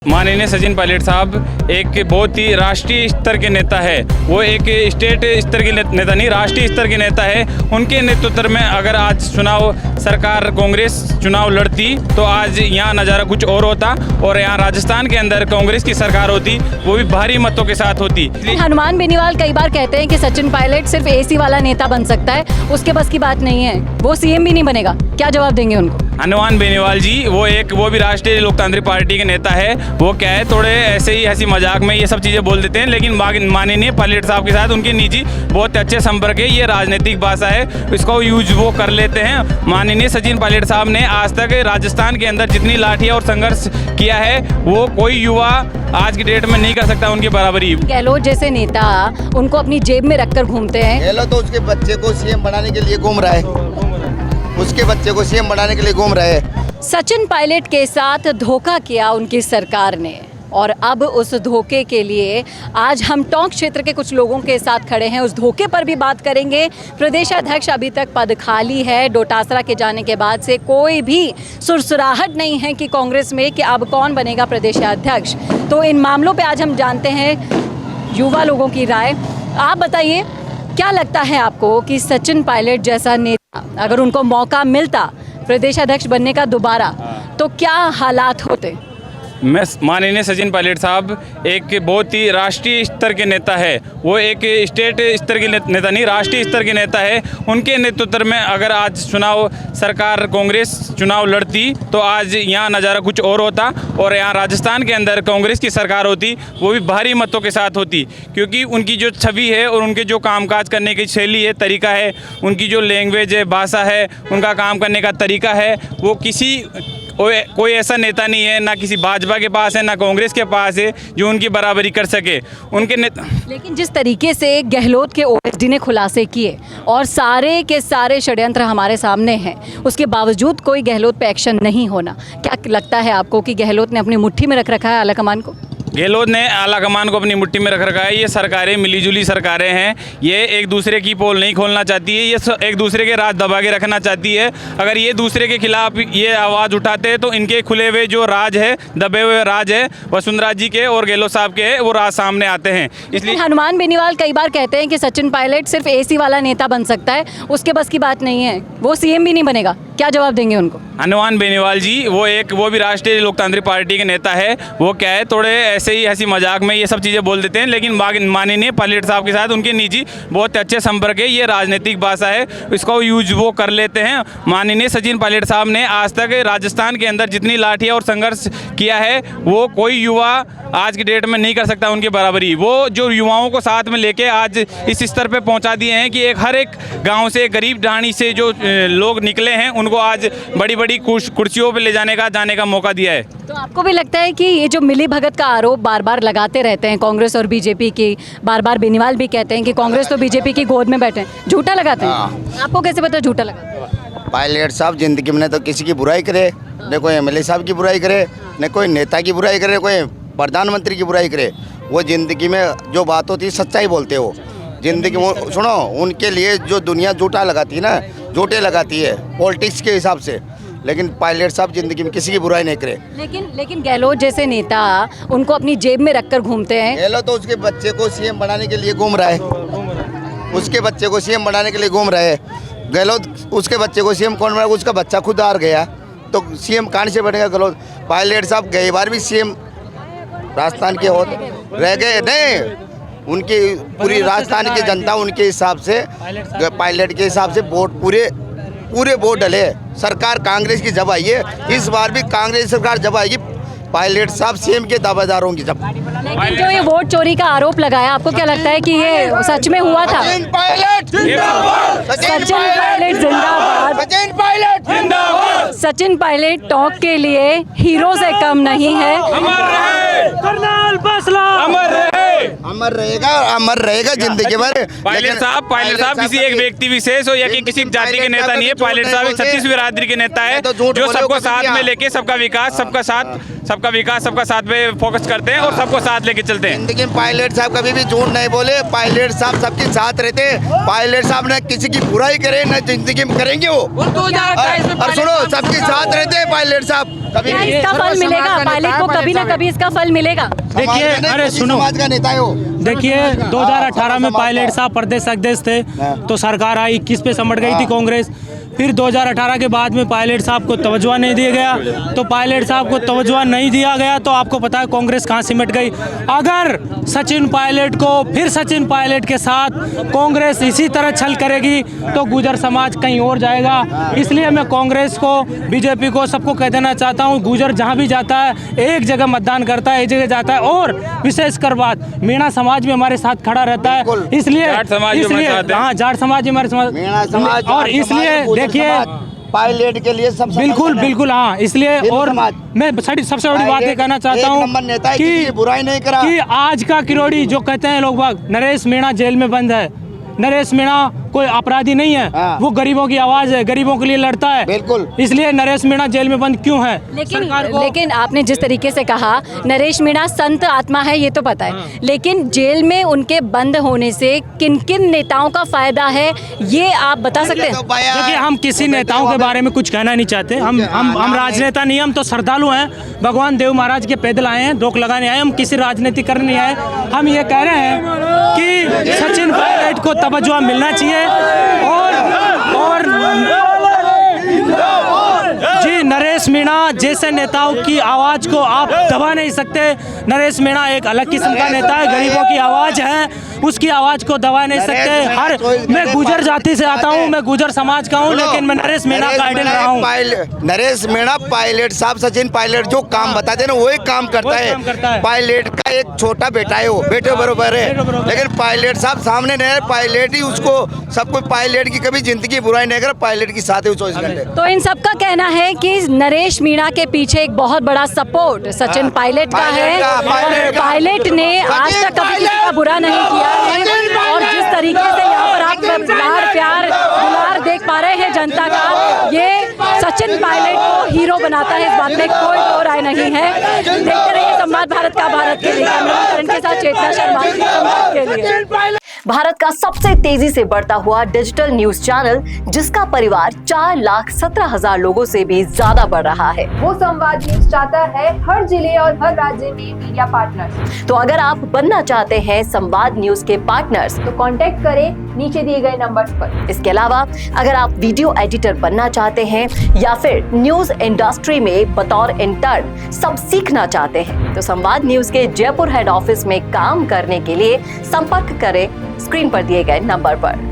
माननीय सचिन पायलट साहब एक बहुत ही राष्ट्रीय स्तर के नेता है। वो एक स्टेट स्तर के नेता नहीं, राष्ट्रीय स्तर के नेता है। उनके नेतृत्व में अगर आज चुनाव सरकार कांग्रेस चुनाव लड़ती तो आज यहाँ नज़ारा कुछ और होता और यहाँ राजस्थान के अंदर कांग्रेस की सरकार होती, वो भी भारी मतों के साथ होती। हनुमान बेनीवाल कई बार कहते हैं कि सचिन पायलट सिर्फ एसी वाला नेता बन सकता है, उसके बस की बात नहीं है, वो सीएम भी नहीं बनेगा। क्या जवाब देंगे उनको? हनुमान बेनीवाल जी वो भी राष्ट्रीय लोकतांत्रिक पार्टी के नेता है। वो क्या है, थोड़े ऐसे ही हंसी मजाक में ये सब चीज़ें बोल देते हैं, लेकिन माननीय पायलट साहब के साथ उनके निजी बहुत अच्छे संपर्क है। ये राजनीतिक भाषा है, इसको यूज वो कर लेते हैं। माननीय सचिन पायलट साहब ने आज तक राजस्थान के अंदर जितनी लाठियाँ और संघर्ष किया है वो कोई युवा आज की डेट में नहीं कर सकता उनकी बराबरी। गहलोत जैसे नेता उनको अपनी जेब में रखकर घूमते हैं। गहलोत तो उसके बच्चे को सीएम बनाने के लिए घूम रहा है, उसके बच्चे को सीएम बनाने के लिए घूम रहा है। सचिन पायलट के साथ धोखा किया उनकी सरकार ने और अब उस धोखे के लिए आज हम टोंक क्षेत्र के कुछ लोगों के साथ खड़े हैं। उस धोखे पर भी बात करेंगे। प्रदेशाध्यक्ष अभी तक पद खाली है। डोटासरा के जाने के बाद से कोई भी सुरसुराहट नहीं है कि कांग्रेस में कि अब कौन बनेगा प्रदेशाध्यक्ष। तो इन मामलों पे आज हम जानते हैं युवा लोगों की राय। आप बताइए, क्या लगता है आपको कि सचिन पायलट जैसा नेता अगर उनको मौका मिलता प्रदेशाध्यक्ष बनने का दोबारा, तो क्या हालात होते? माननीय सचिन पायलट साहब एक बहुत ही राष्ट्रीय स्तर के नेता है। वो एक स्टेट स्तर के नेता नहीं, राष्ट्रीय स्तर के नेता है। उनके नेतृत्व में अगर आज चुनाव सरकार कांग्रेस चुनाव लड़ती तो आज यहाँ नज़ारा कुछ और होता और यहाँ राजस्थान के अंदर कांग्रेस की सरकार होती, वो भी भारी मतों के साथ होती। क्योंकि उनकी जो छवि है और उनके जो कामकाज करने की शैली है, तरीका है, उनकी जो लैंग्वेज है, भाषा है, उनका काम करने का तरीका है, वो कोई ऐसा नेता नहीं है, ना किसी भाजपा के पास है, ना कांग्रेस के पास है जो उनकी बराबरी कर सके। उनके नेता लेकिन जिस तरीके से गहलोत के ओएसडी ने खुलासे किए और सारे के सारे षड्यंत्र हमारे सामने हैं, उसके बावजूद कोई गहलोत पे एक्शन नहीं होना, क्या लगता है आपको कि गहलोत ने अपनी मुट्ठी में रख रखा है आला कमान को? गहलोत ने आला कमान को अपनी मुट्ठी में रख रखा है। ये सरकारें मिलीजुली सरकारें हैं, ये एक दूसरे की पोल नहीं खोलना चाहती है, ये एक दूसरे के राज दबा के रखना चाहती है। अगर ये दूसरे के खिलाफ ये आवाज़ उठाते हैं तो इनके खुले हुए जो राज है, दबे हुए राज है, वसुंधरा जी के और गहलोत साहब के, वो राज सामने आते हैं। इसलिए हनुमान बेनीवाल कई बार कहते हैं कि सचिन पायलट सिर्फ एसी वाला नेता बन सकता है, उसके बस की बात नहीं है, वो सीएम भी नहीं बनेगा। क्या जवाब देंगे उनको? हनुमान बेनीवाल जी वो भी राष्ट्रीय लोकतांत्रिक पार्टी के नेता है। वो क्या है, थोड़े ऐसे ही हंसी मजाक में ये सब चीज़ें बोल देते हैं, लेकिन माननीय पायलट साहब के साथ उनके निजी बहुत अच्छे संपर्क है। ये राजनीतिक भाषा है, इसको यूज वो कर लेते हैं। माननीय सचिन पायलट साहब ने आज तक राजस्थान के अंदर जितनी लाठियाँ और संघर्ष किया है वो कोई युवा आज की डेट में नहीं कर सकता उनकी बराबरी। वो जो युवाओं को साथ में लेके आज इस स्तर पे पहुंचा दिए हैं कि हर एक गांव से, गरीब ढाणी से जो लोग निकले हैं उनको आज बड़ी बड़ी कुर्सियों पे ले जाने का मौका दिया है। तो आपको भी लगता है कि ये जो मिली भगत का आरोप बार बार लगाते रहते हैं कांग्रेस और बीजेपी की, बार बार बेनीवाल भी कहते हैं कि कांग्रेस तो बीजेपी की गोद में बैठे हैं, झूठा लगाते हैं? आपको कैसे पता झूठा लगाते हैं? पायलट साहब जिंदगी में न तो किसी की बुराई करे, न कोई एमएलए साहब की बुराई करे, न कोई नेता की बुराई करे, कोई प्रधानमंत्री की बुराई करे। वो जिंदगी में जो बात होती है सच्चाई बोलते हो। जिंदगी में सुनो, उनके लिए जो दुनिया झूठा लगाती है ना, झूठे लगाती है पॉलिटिक्स के हिसाब से, लेकिन पायलट साहब जिंदगी में किसी की बुराई नहीं करे। लेकिन गहलोत जैसे नेता उनको अपनी जेब में रखकर घूमते हैं। गहलोत तो उसके बच्चे को सीएम बनाने के लिए घूम रहा है, उसके बच्चे को सीएम बनाने के लिए घूम रहा है। गहलोत उसके बच्चे को सीएम कौन बना? उसका बच्चा खुद हार गया तो सीएम कहाँ से बनेगा गहलोत? पायलट साहब गई बार भी सीएम राजस्थान के हो रह गए नहीं, उनकी पूरी राजस्थान की जनता उनके हिसाब से, पायलट के हिसाब से वोट पूरे वोट डले। सरकार कांग्रेस की जब आई है, इस बार भी कांग्रेस सरकार जब आएगी, पायलट साहब सीएम के दावेदार होंगे जब। लेकिन जो ये वोट चोरी का आरोप लगाया, आपको क्या लगता है कि ये सच में हुआ था? सचिन पायलट जिंदाबाद, सचिन पायलट जिंदाबाद, सचिन पायलट जिंदाबाद। सचिन पायलट टोंक के लिए हीरो से कम नहीं है। कर्नल फैसला अमर रहेगा जिंदगी भर। पायलट साहब किसी एक व्यक्ति विशेष हो या कि किसी जाति के नेता नहीं है। पायलट साहब एक छत्तीस बिरादरी के नेता है जो सबको साथ में लेके सबका विकास सबका साथ में फोकस करते हैं और सबको साथ लेके चलते हैं। जिंदगी में पायलट साहब कभी भी झूठ नहीं बोले। पायलट साहब सबके साथ रहते हैं। पायलट साहब न किसी की बुराई करे न जिंदगी में करेंगे वो। और सुनो, सबके साथ रहते हैं पायलट साहब। कभी क्या इसका फल मिलेगा? पायलट को कभी ना कभी इसका फल मिलेगा। देखिए, अरे सुनो, समाज का नेता है वो। देखिए 2018 में पायलट साहब प्रदेश अध्यक्ष थे तो सरकार आई, 21 पे सिमट गई थी कांग्रेस। फिर 2018 के बाद में पायलट साहब को तवज्जो नहीं दिया गया, तो पायलट साहब को तवज्जो नहीं दिया गया तो आपको पता है कांग्रेस कहाँ सिमट गई। अगर सचिन पायलट को फिर सचिन पायलट के साथ कांग्रेस इसी तरह छल करेगी तो गुर्जर समाज कहीं और जाएगा। इसलिए मैं कांग्रेस को, बीजेपी को, सबको कह देना चाहता हूँ, गुर्जर जहाँ भी जाता है एक जगह मतदान करता है, एक जगह जाता है। और विशेषकर बात, मीणा समाज भी हमारे साथ खड़ा रहता है, इसलिए जाट समाज भी हमारे साथ है। हाँ, जाट समाज भी हमारे मीणा समाज और इसलिए देखिए पायलट के लिए सब बिल्कुल बिल्कुल, हाँ, इसलिए। और मैं सबसे बड़ी बात ये कहना चाहता हूँ कि बुराई नहीं करा कि आज का किरोड़ी जो कहते हैं लोग बाग, नरेश मीणा जेल में बंद है। नरेश मीणा कोई अपराधी नहीं है, हाँ। वो गरीबों की आवाज है, गरीबों के लिए लड़ता है। बिल्कुल। इसलिए नरेश मीणा जेल में बंद क्यों है? लेकिन आपने जिस तरीके से कहा नरेश मीणा संत आत्मा है, ये तो पता है, लेकिन जेल में उनके बंद होने से किन किन नेताओं का फायदा है ये आप बता सकते हैं? देखिए, हम किसी नेताओं के बारे में कुछ कहना नहीं चाहते। हम राजनेता नहीं, हम तो श्रद्धालु हैं, भगवान देव महाराज के पैदल आए हैं, रोक लगाने आए, हम किसी राजनीति करने नहीं आए। हम ये कह रहे हैं कि सचिन पायलट को तवज्जो मिलना चाहिए और जी, नरेश मीणा जैसे नेताओं की आवाज को आप दबा नहीं सकते। नरेश मीणा एक अलग किस्म का नेता है, गरीबों की आवाज है, उसकी आवाज को दबा नहीं सकते। मैं गुर्जर जाति से आता हूँ, मैं गुर्जर समाज का हूँ, लेकिन मैं नरेश मीणा का आइडल रहा हूँ। नरेश मीणा पायलट साहब, सचिन पायलट जो काम बताते हैं ना वही काम करता है। पायलट का एक छोटा बेटा है, वो बेटे बरोबर है, लेकिन पायलट साहब सामने नहीं है। पायलट ही उसको सब कुछ, पायलट की कभी जिंदगी बुराई नहीं कर, पायलट की साथ है 24 घंटे। तो इन सबका कहना है कि नरेश मीणा के पीछे एक बहुत बड़ा सपोर्ट सचिन पायलट का है, और पायलट ने आज तक कभी किसी का बुरा नहीं किया है। और जिस तरीके से यहाँ पर आप लाड़ प्यार दुलार देख पा रहे हैं जनता का, ये सचिन पायलट को हीरो बनाता है, इस बात में कोई दो राय नहीं है। देखते रहिए संवाद भारत का, भारत के लिए करण के साथ चेतना शर्मा, संवाद के लिए। भारत का सबसे तेजी से बढ़ता हुआ डिजिटल न्यूज चैनल, जिसका परिवार 4,17,000 लोगों से भी ज्यादा बढ़ रहा है, वो संवाद न्यूज चाहता है हर जिले और हर राज्य में मीडिया पार्टनर्स। तो अगर आप बनना चाहते हैं संवाद न्यूज के पार्टनर्स तो कांटेक्ट करें नीचे दिए गए नंबर्स पर। इसके अलावा अगर आप वीडियो एडिटर बनना चाहते हैं या फिर न्यूज इंडस्ट्री में बतौर इंटर्न सब सीखना चाहते हैं तो संवाद न्यूज के जयपुर हेड ऑफिस में काम करने के लिए संपर्क करें स्क्रीन पर दिए गए नंबर पर।